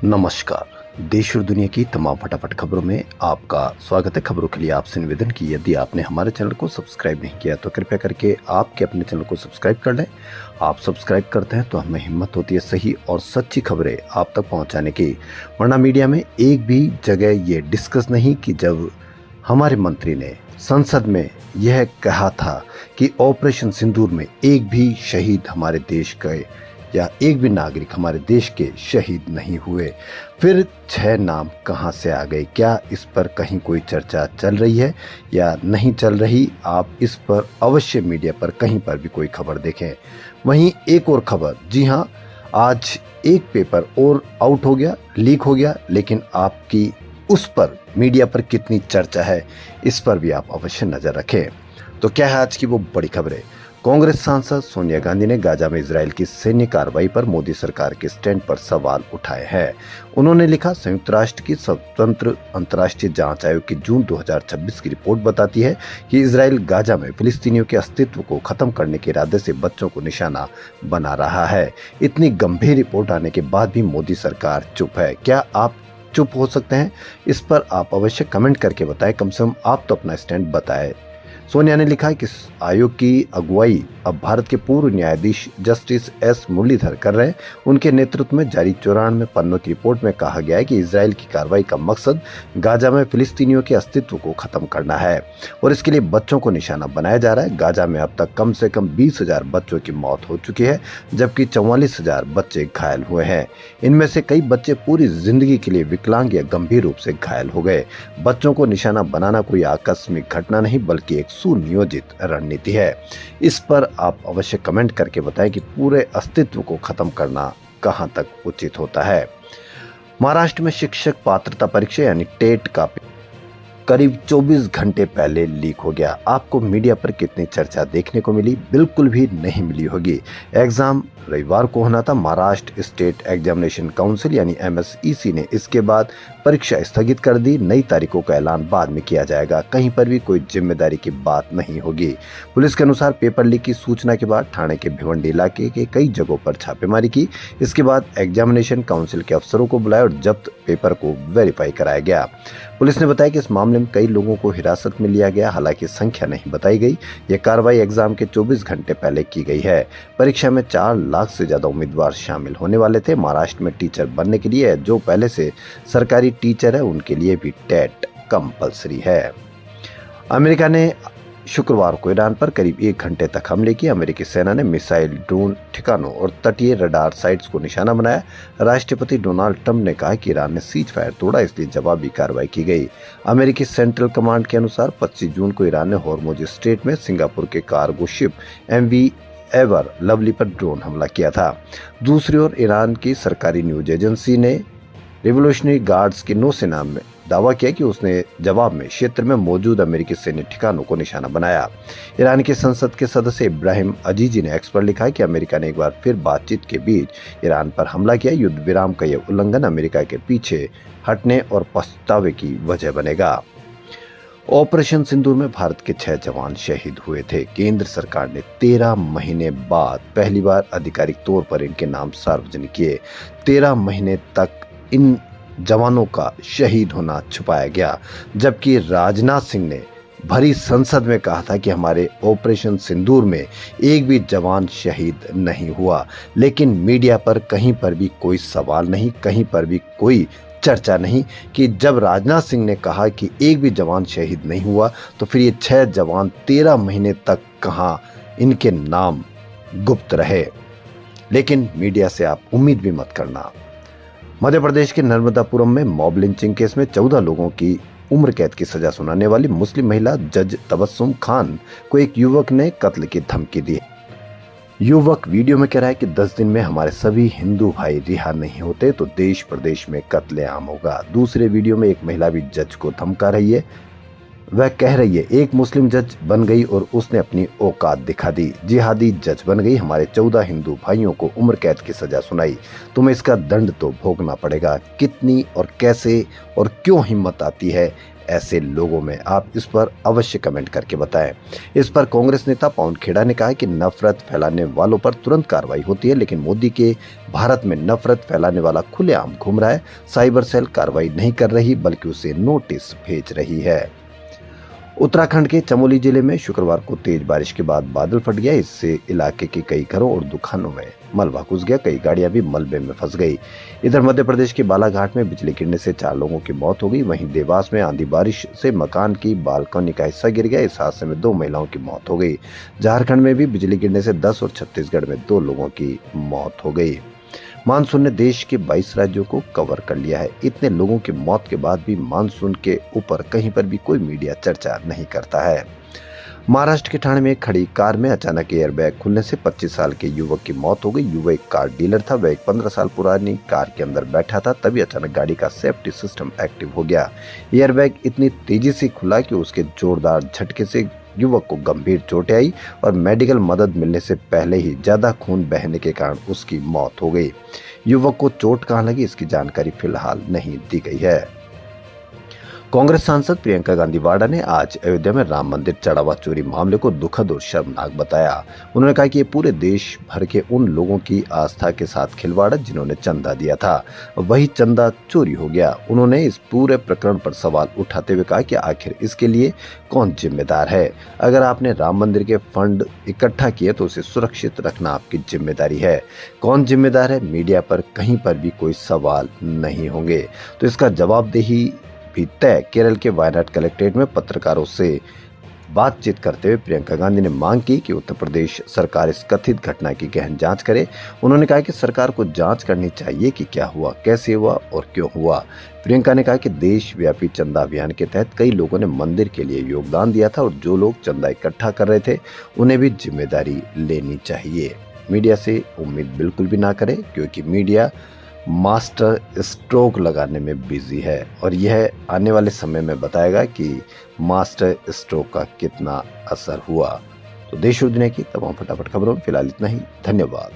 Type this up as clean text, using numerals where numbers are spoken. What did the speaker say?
नमस्कार। देश और दुनिया की तमाम फटाफट खबरों में आपका स्वागत है। खबरों के लिए आपसे निवेदन की यदि आपने हमारे चैनल को सब्सक्राइब नहीं किया तो कृपया करके आपके अपने चैनल को सब्सक्राइब कर लें। आप सब्सक्राइब करते हैं तो हमें हिम्मत होती है सही और सच्ची खबरें आप तक पहुंचाने की। वरना मीडिया में एक भी जगह ये डिस्कस नहीं कि जब हमारे मंत्री ने संसद में यह कहा था कि ऑपरेशन सिंदूर में एक भी शहीद हमारे देश का या एक भी नागरिक हमारे देश के शहीद नहीं हुए, फिर 6 नाम कहां से आ गए? क्या इस पर कहीं कोई चर्चा चल रही है या नहीं चल रही? आप इस पर अवश्य मीडिया पर कहीं पर भी कोई खबर देखें। वहीं एक और खबर, जी हां, आज एक पेपर और आउट हो गया, लीक हो गया, लेकिन आपकी उस पर मीडिया पर कितनी चर्चा है, इस पर भी आप अवश्य नजर रखें। तो क्या है आज की वो बड़ी खबरें? कांग्रेस सांसद सोनिया गांधी ने गाजा में इजरायल की सैन्य कार्रवाई पर मोदी सरकार के स्टैंड पर सवाल उठाए हैं। उन्होंने लिखा, संयुक्त राष्ट्र की स्वतंत्र अंतर्राष्ट्रीय जांच आयोग की जून 2026 की रिपोर्ट बताती है कि इजरायल गाजा में फिलिस्तीनियों के अस्तित्व को खत्म करने के इरादे से बच्चों को निशाना बना रहा है। इतनी गंभीर रिपोर्ट आने के बाद भी मोदी सरकार चुप है। क्या आप चुप हो सकते हैं? इस पर आप अवश्य कमेंट करके बताएं। कम से कम आप तो अपना स्टैंड बताएं। सोनिया ने लिखा है कि आयोग की अगुवाई अब भारत के पूर्व न्यायाधीश जस्टिस एस मुरलीधर कर रहे हैं। उनके नेतृत्व में जारी 94 पन्नों की रिपोर्ट में कहा गया है कि इजरायल की कार्रवाई का मकसद गाजा में फिलिस्तीनियों के अस्तित्व को खत्म करना है और इसके लिए बच्चों को निशाना बनाया जा रहा है। गाजा में अब तक कम से कम 20,000 बच्चों की मौत हो चुकी है, जबकि 44,000 बच्चे घायल हुए हैं। इनमें से कई बच्चे पूरी जिंदगी के लिए विकलांग या गंभीर रूप से घायल हो गए। बच्चों को निशाना बनाना कोई आकस्मिक घटना नहीं, बल्कि एक सुनियोजित रणनीति है। इस पर आप अवश्य कमेंट करके बताएं कि पूरे अस्तित्व को खत्म करना कहां तक उचित होता है। महाराष्ट्र में शिक्षक पात्रता परीक्षा यानी टेट का करीब 24 घंटे पहले लीक हो गया। आपको मीडिया पर कितनी चर्चा देखने को मिली? बिल्कुल भी नहीं मिली होगी। एग्जाम रविवार को होना था। महाराष्ट्र स्टेट एग्जामिनेशन काउंसिल यानी MSEC ने इसके बाद परीक्षा स्थगित कर दी। नई तारीखों का ऐलान बाद में किया जाएगा। कहीं पर भी कोई जिम्मेदारी की बात नहीं होगी। पुलिस के अनुसार पेपर लीक की सूचना के बाद ठाणे के भिवंडी इलाके के कई जगहों पर छापेमारी की। इसके बाद एग्जामिनेशन काउंसिल के अफसरों को बुलाया और जब्त पेपर को वेरीफाई कराया गया। पुलिस ने बताया कि इस मामले में कई लोगों को हिरासत में लिया गया, हालांकि संख्या नहीं बताई गई। यह कार्रवाई एग्जाम के 24 घंटे पहले की गई है। परीक्षा में 4 लाख से ज्यादा उम्मीदवार शामिल होने वाले थे। महाराष्ट्र में टीचर बनने के लिए जो पहले से सरकारी टीचर है उनके लिए भी टेट कंपलसरी है। अमेरिका ने शुक्रवार को ईरान पर करीब 1 घंटे तक हमले किए। अमेरिकी सेना ने मिसाइल, ड्रोन ठिकानों और तटीय रडार साइट्स को निशाना बनाया। राष्ट्रपति डोनाल्ड ट्रंप ने कहा कि ईरान ने सीज फायर तोड़ा, इसलिए जवाबी कार्रवाई की गई। अमेरिकी सेंट्रल कमांड के अनुसार 25 जून को ईरान ने हॉर्मुज स्ट्रेट में सिंगापुर के cargo ship MV ever lovely पर ड्रोन हमला किया था। दूसरी ओर ईरान की सरकारी न्यूज एजेंसी ने रिवोल्यूशनरी गार्ड्स की नौसेना में दावा किया कि उसने जवाब में क्षेत्र में मौजूद अमेरिकी सैन्य ठिकानों को निशाना बनाया। ईरान की संसद के सदस्य इब्राहिम अजीजी ने एक्स पर लिखा है कि अमेरिका ने एक बार फिर बातचीत के बीच ईरान पर हमला किया। युद्ध विराम का यह उल्लंघन अमेरिका के पीछे हटने और पछतावे की वजह बनेगा। ऑपरेशन सिंदूर में भारत के 6 जवान शहीद हुए थे। केंद्र सरकार ने 13 महीने बाद पहली बार आधिकारिक तौर पर इनके नाम सार्वजनिक किए। 13 महीने तक इन जवानों का शहीद होना छुपाया गया, जबकि राजनाथ सिंह ने भरी संसद में कहा था कि हमारे ऑपरेशन सिंदूर में एक भी जवान शहीद नहीं हुआ। लेकिन मीडिया पर कहीं पर भी कोई सवाल नहीं, कहीं पर भी कोई चर्चा नहीं कि जब राजनाथ सिंह ने कहा कि एक भी जवान शहीद नहीं हुआ, तो फिर ये 6 जवान 13 महीने तक कहां इनके नाम गुप्त रहे। लेकिन मीडिया से आप उम्मीद भी मत करना। मध्य प्रदेश के नर्मदापुरम में मॉब लिंचिंग केस में 14 लोगों की उम्र कैद की सजा सुनाने वाली मुस्लिम महिला जज तबस्सुम खान को एक युवक ने कत्ल की धमकी दी। युवक वीडियो में कह रहा है कि 10 दिन में हमारे सभी हिंदू भाई रिहा नहीं होते तो देश प्रदेश में कत्लेआम होगा। दूसरे वीडियो में एक महिला भी जज को धमका रही है। वह कह रही है, एक मुस्लिम जज बन गई और उसने अपनी औकात दिखा दी। जिहादी जज बन गई, हमारे 14 हिंदू भाइयों को उम्र कैद की सजा सुनाई, तुम्हें इसका दंड तो भोगना पड़ेगा। कितनी और कैसे और क्यों हिम्मत आती है ऐसे लोगों में? आप इस पर अवश्य कमेंट करके बताएं। इस पर कांग्रेस नेता पवन खेड़ा ने कहा कि नफरत फैलाने वालों पर तुरंत कार्रवाई होती है, लेकिन मोदी के भारत में नफरत फैलाने वाला खुलेआम घूम रहा है। साइबर सेल कार्रवाई नहीं कर रही बल्कि उसे नोटिस भेज रही है। उत्तराखंड के चमोली जिले में शुक्रवार को तेज बारिश के बाद बादल फट गया। इससे इलाके के कई घरों और दुकानों में मलबा घुस गया। कई गाड़ियां भी मलबे में फंस गई। इधर मध्य प्रदेश के बालाघाट में बिजली गिरने से 4 लोगों की मौत हो गई। वहीं देवास में आंधी बारिश से मकान की बालकनी का हिस्सा गिर गया। इस हादसे में 2 महिलाओं की मौत हो गई। झारखंड में भी बिजली गिरने से 10 और छत्तीसगढ़ में 2 लोगों की मौत हो गई। मानसून ने देश के 22 राज्यों को कवर कर लिया है। इतने लोगों की मौत के बाद भी मानसून के ऊपर कहीं पर भी कोई मीडिया चर्चा नहीं करता है। महाराष्ट्र के ठाणे में खड़ी कार में अचानक एयरबैग खुलने से 25 साल के युवक की मौत हो गई। युवक एक कार डीलर था। वह एक 15 साल पुरानी कार के अंदर बैठा था, तभी अचानक गाड़ी का सेफ्टी सिस्टम एक्टिव हो गया। एयरबैग इतनी तेजी से खुला कि उसके जोरदार झटके से युवक को गंभीर चोटें आई और मेडिकल मदद मिलने से पहले ही ज्यादा खून बहने के कारण उसकी मौत हो गई। युवक को चोट कहां लगी, इसकी जानकारी फिलहाल नहीं दी गई है। कांग्रेस सांसद प्रियंका गांधी वाड्रा ने आज अयोध्या में राम मंदिर चढ़ावा चोरी मामले को दुखद और शर्मनाक बताया। उन्होंने कहा कि ये पूरे देश भर के उन लोगों की आस्था के साथ खिलवाड़ है जिन्होंने चंदा दिया था, वही चंदा चोरी हो गया। उन्होंने इस पूरे प्रकरण पर सवाल उठाते हुए कहा कि आखिर इसके लिए कौन जिम्मेदार है। अगर आपने राम मंदिर के फंड इकट्ठा किए तो उसे सुरक्षित रखना आपकी जिम्मेदारी है। कौन जिम्मेदार है, मीडिया पर कहीं पर भी कोई सवाल नहीं होंगे। तो इसका जवाबदेही भी तय। केरल के वायनाड कलेक्ट्रेट में पत्रकारों से बातचीत करते हुए प्रियंका गांधी ने मांग की कि उत्तर प्रदेश सरकार इस कथित घटना की गहन जांच करे। उन्होंने कहा कि सरकार को जांच करनी चाहिए कि क्या हुआ, कैसे हुआ और क्यों हुआ। प्रियंका ने कहा कि देशव्यापी चंदा अभियान के तहत कई लोगों ने मंदिर के लिए योगदान दिया था और जो लोग चंदा इकट्ठा कर रहे थे उन्हें भी जिम्मेदारी लेनी चाहिए। मीडिया से उम्मीद बिल्कुल भी ना करें, क्योंकि मीडिया मास्टर स्ट्रोक लगाने में बिजी है और यह आने वाले समय में बताएगा कि मास्टर स्ट्रोक का कितना असर हुआ। तो देश और दुनिया की तमाम फटाफट खबरों में फिलहाल इतना ही। धन्यवाद।